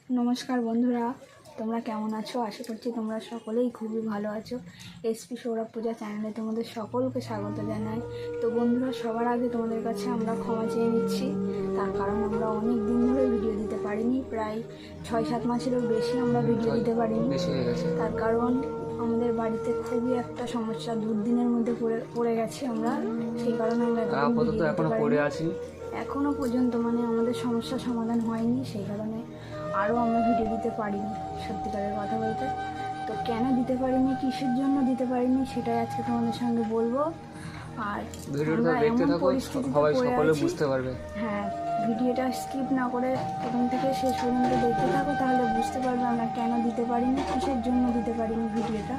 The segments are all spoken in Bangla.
নমস্কার বন্ধুরা, তোমরা কেমন আছো? আশা করছি তোমরা সকলেই খুবই ভালো আছো। এসপি সৌরভ পূজা চ্যানেলে তোমাদের সকলকে স্বাগত জানাই। তো বন্ধুরা, সবার আগে তোমাদের কাছে আমরা ক্ষমা চেয়ে নিচ্ছি, তার কারণ আমরা অনেক দিন ধরে ভিডিও দিতে পারিনি, প্রায় 6-7 মাসেরও বেশি আমরা ভিডিও দিতে পারিনি। তার কারণ আমাদের বাড়িতে খুবই একটা সমস্যা, দুর্দিনের মধ্যে পড়ে গেছি আমরা, সেই কারণে আমরা এখনও পর্যন্ত আমাদের সমস্যার সমাধান হয়নি, সেই কারণে আরও আমরা ভিডিও দিতে পারিনি। সত্যিকারের কথা বলতে, তো কেন দিতে পারিনি, কিসের জন্য দিতে পারিনি, সেটাই আজকে তোমাদের সঙ্গে বলবো। আর ভিডিওটা দেখতে থাকো, সবাই সকলে বুঝতে পারবে। হ্যাঁ, ভিডিওটা স্কিপ না করে প্রথম থেকে শেষ পর্যন্ত দেখতে থাকো, তাহলে বুঝতে পারবে আমরা কেন দিতে পারিনি, কিসের জন্য দিতে পারিনি ভিডিওটা।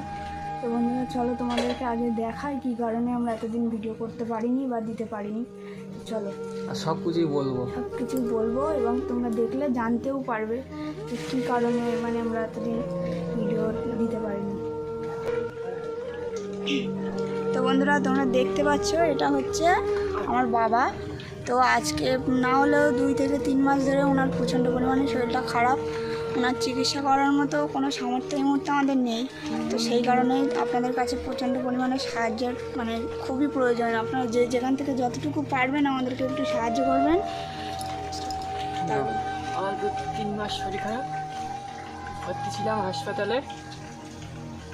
তো বন্ধুরা, চলো তোমাদেরকে আগে দেখাই কী কারণে আমরা এতদিন ভিডিও করতে পারিনি বা দিতে পারিনি। চলো, আর সব কিছুই বলবো এবং তোমরা দেখলে জানতেও পারবে যে কী কারণে আমরা এতদিন ভিডিও দিতে পারিনি। তো বন্ধুরা, তোমরা দেখতে পাচ্ছ, এটা হচ্ছে আমার বাবা। তো আজকে না হলেও 2 থেকে 3 মাস ধরে ওনার প্রচণ্ড পরিমাণে শরীরটা খারাপ। ওনার চিকিৎসা করার মতো কোনো সামর্থ্য এই মুহূর্তে আমাদের নেই। তো সেই কারণেই আপনাদের কাছে প্রচণ্ড পরিমাণে সাহায্যের খুবই প্রয়োজন। আপনারা যেখান থেকে যতটুকু পারবেন আমাদেরকে একটু সাহায্য করবেন। আমার 3 মাস শরীর খারাপ, ভর্তি ছিলাম হাসপাতালে।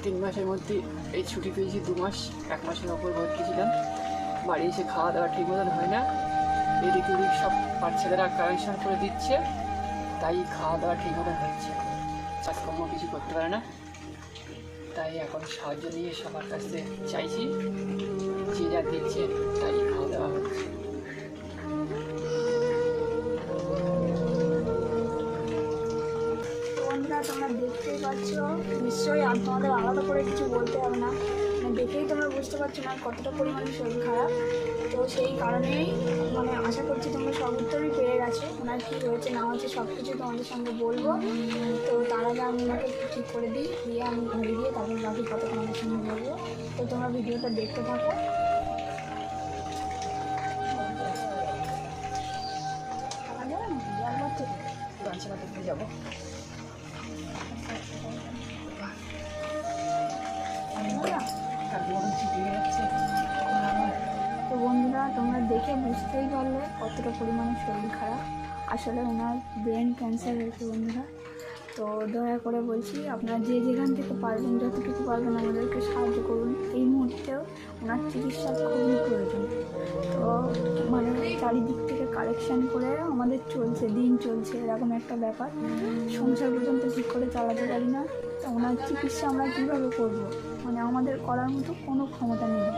3 মাসের মধ্যে এই ছুটি পেয়েছি 2 মাস, 1 মাসের ওপর ভর্তি ছিলাম। বাড়ি এসে খাওয়া দাওয়া ঠিক মতন হয় না, এদিক ওদিক সব বাচ্চাদেরা কানেকশন করে দিচ্ছে, তাই খাওয়া দাওয়া ঠিক মতন হচ্ছে, কাজকর্ম কিছু করতে পারে না। তাই এখন সাহায্য নিয়ে সবার কাছে চাইছি, যে যা দিচ্ছে তাই খাওয়া দাওয়া হচ্ছে। তোমরা দেখতেই পাচ্ছ, নিশ্চয়ই তোমাদের আলাদা করে কিছু বলতে হবে না, দেখেই তোমরা বুঝতে পারছো না কতটা পরিমাণে শরীর খারাপ। তো সেই কারণেই আশা করছি তোমরা সব উত্তরই পেয়ে গেছো, ওনার কী হয়েছে না হয়েছে সব কিছু তোমাদের সঙ্গে বলবো। তো তার আগে আমি ওনাকে একটু ঠিক করে দিই, দিয়ে আমি ঘরে গিয়ে তারপর বাকি কথা তোমাদের সঙ্গে বলবো। তো তোমরা ভিডিওটা দেখতে থাকো। যাবো তো বন্ধুরা, তোমরা দেখে বুঝতেই পারলে কতটা পরিমাণে শরীর খারাপ। আসলে ওনার ব্রেন ক্যান্সার হয়েছে বন্ধুরা। তো দয়া করে বলছি, আপনারা যে যেখান থেকে পারবেন, যতটুকু পারবেন আমাদেরকে সাহায্য করুন। এই মুহূর্তেও ওনার চিকিৎসার খুবই প্রয়োজন। তো চারিদিক থেকে কালেকশান করে আমাদের দিন চলছে, এরকম একটা ব্যাপার। সংসার পর্যন্ত ঠিক করে চালাতে পারি না। তো ওনার চিকিৎসা আমরা কীভাবে করবো, আমাদের করার মতো কোনো ক্ষমতা নেই।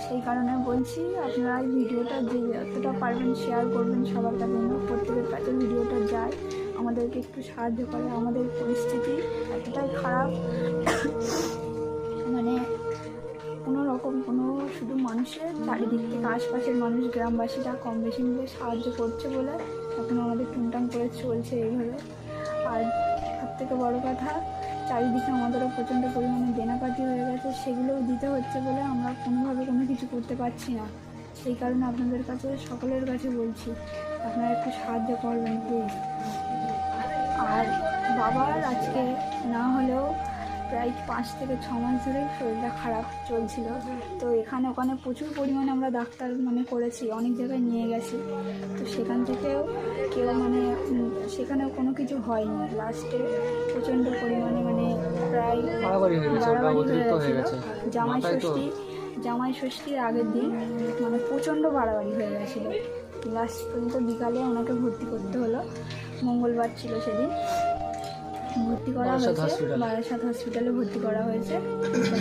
সেই কারণে বলছি, আপনারা এই ভিডিওটা যে যতটা পারবেন শেয়ার করবেন সবার কাছে, প্রত্যেকের কাছে ভিডিওটা যায়, আমাদেরকে একটু সাহায্য করে। আমাদের পরিস্থিতি এতটাই খারাপ, শুধু মানুষের চারিদিক থেকে আশপাশের মানুষ, গ্রামবাসীরা কম বেশি মিলে সাহায্য করছে বলে এখন আমাদের টুনটান করে চলছে এইভাবে। আর সব থেকে বড়ো কথা, চারিদিকে আমাদেরও প্রচণ্ড পরিমাণে দেনাপাতি হয়ে গেছে, সেগুলোও দিতে হচ্ছে বলে আমরা কোনোভাবে কোনো কিছু করতে পারছি না। সেই কারণে আপনাদের কাছে, সকলের কাছে বলছি, আপনারা একটু সাহায্য করবেন প্লিজ। আর বাবার আজকে না হলেও প্রায় 5 থেকে 6 মাস ধরে শরীরটা খারাপ চলছিল। তো এখানে ওখানে প্রচুর পরিমাণে আমরা ডাক্তার করেছি, অনেক জায়গায় নিয়ে গেছি। তো সেখান থেকেও কেউ সেখানেও কোনো কিছু হয়নি। লাস্টে প্রচণ্ড পরিমাণে প্রায় বাড়াবাড়ি হয়ে গেছে। জামাই ষষ্ঠীর আগের দিন প্রচণ্ড বাড়াবাড়ি হয়ে গেছিলো। লাস্ট পর্যন্ত বিকালে ওনাকে ভর্তি করতে হলো, মঙ্গলবার ছিল সেদিন। ভর্তি করা হয়েছে, বারাসাত হসপিটালে ভর্তি করা হয়েছে।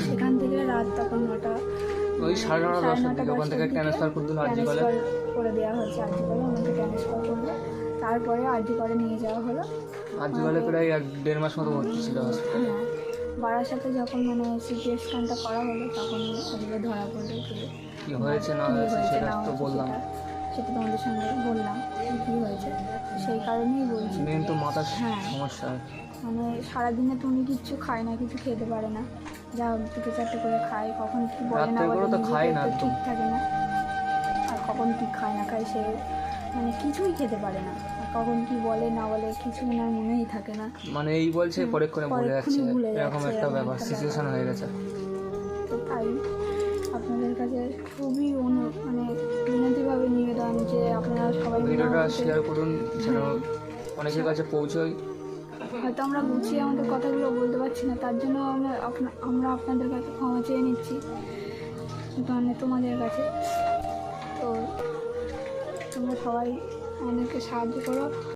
সেখান থেকে রাত তখন 9টা, ওই 9:30 ট্রান্সফার করে দেওয়া হয়েছে। আরজিকরে ওনাকে ট্রান্সফার করলো, তারপরে আরজিকরে নিয়ে যাওয়া হলো। আরজিকরে প্রায় 1-1.5 মাস মতো ভর্তি ছিল। হ্যাঁ, বারাসাতে যখন সিটি স্ক্যানটা করা হলো, তখন ওদিকে ধরা পড়লো কী হয়েছে না হয়েছে সেটা তো বললাম, সেটা তোমাদের সঙ্গে বললাম কী হয়েছে। সেই কারণেই বলছি, মেন তো মাথার সমস্যা। সারাদিনে তুমি কিচ্ছু খায় না, কিছু খেতে পারে না, যা 2-4টে করে খায়, কখন কি বলে না ঠিক থাকে না, আর কখন কি খায় না খায় সে কিছুই খেতে পারে না। কখন কি বলে না বলে কিছু ওনার মনেই থাকে না। মানে এই বলছে পরেক্ষণে ভুলে পরেক্ষণে যাচ্ছে, ভুলে এরকম যাচ্ছে, একটা এরকম ব্যাপার একটা সিচুয়েশন হয়ে গেছে। তো তাই আপনাদের কাছে খুবই মানে বিনতিভাবে নিবেদন যে আপনারা সবাই মিলে ভিডিওটা আমাদেরকে- শেয়ার করুন যেন অনেকের কাছে পৌঁছয়। হয়তো আমরা গুছিয়ে আমাদের কথাগুলো বলতে পারছি না, তার জন্য আমরা আপনাদের কাছে ক্ষমা চেয়ে নিচ্ছি, মানে তোমাদের কাছে। তো তোমরা সবাই আমাদেরকে সাহায্য করো।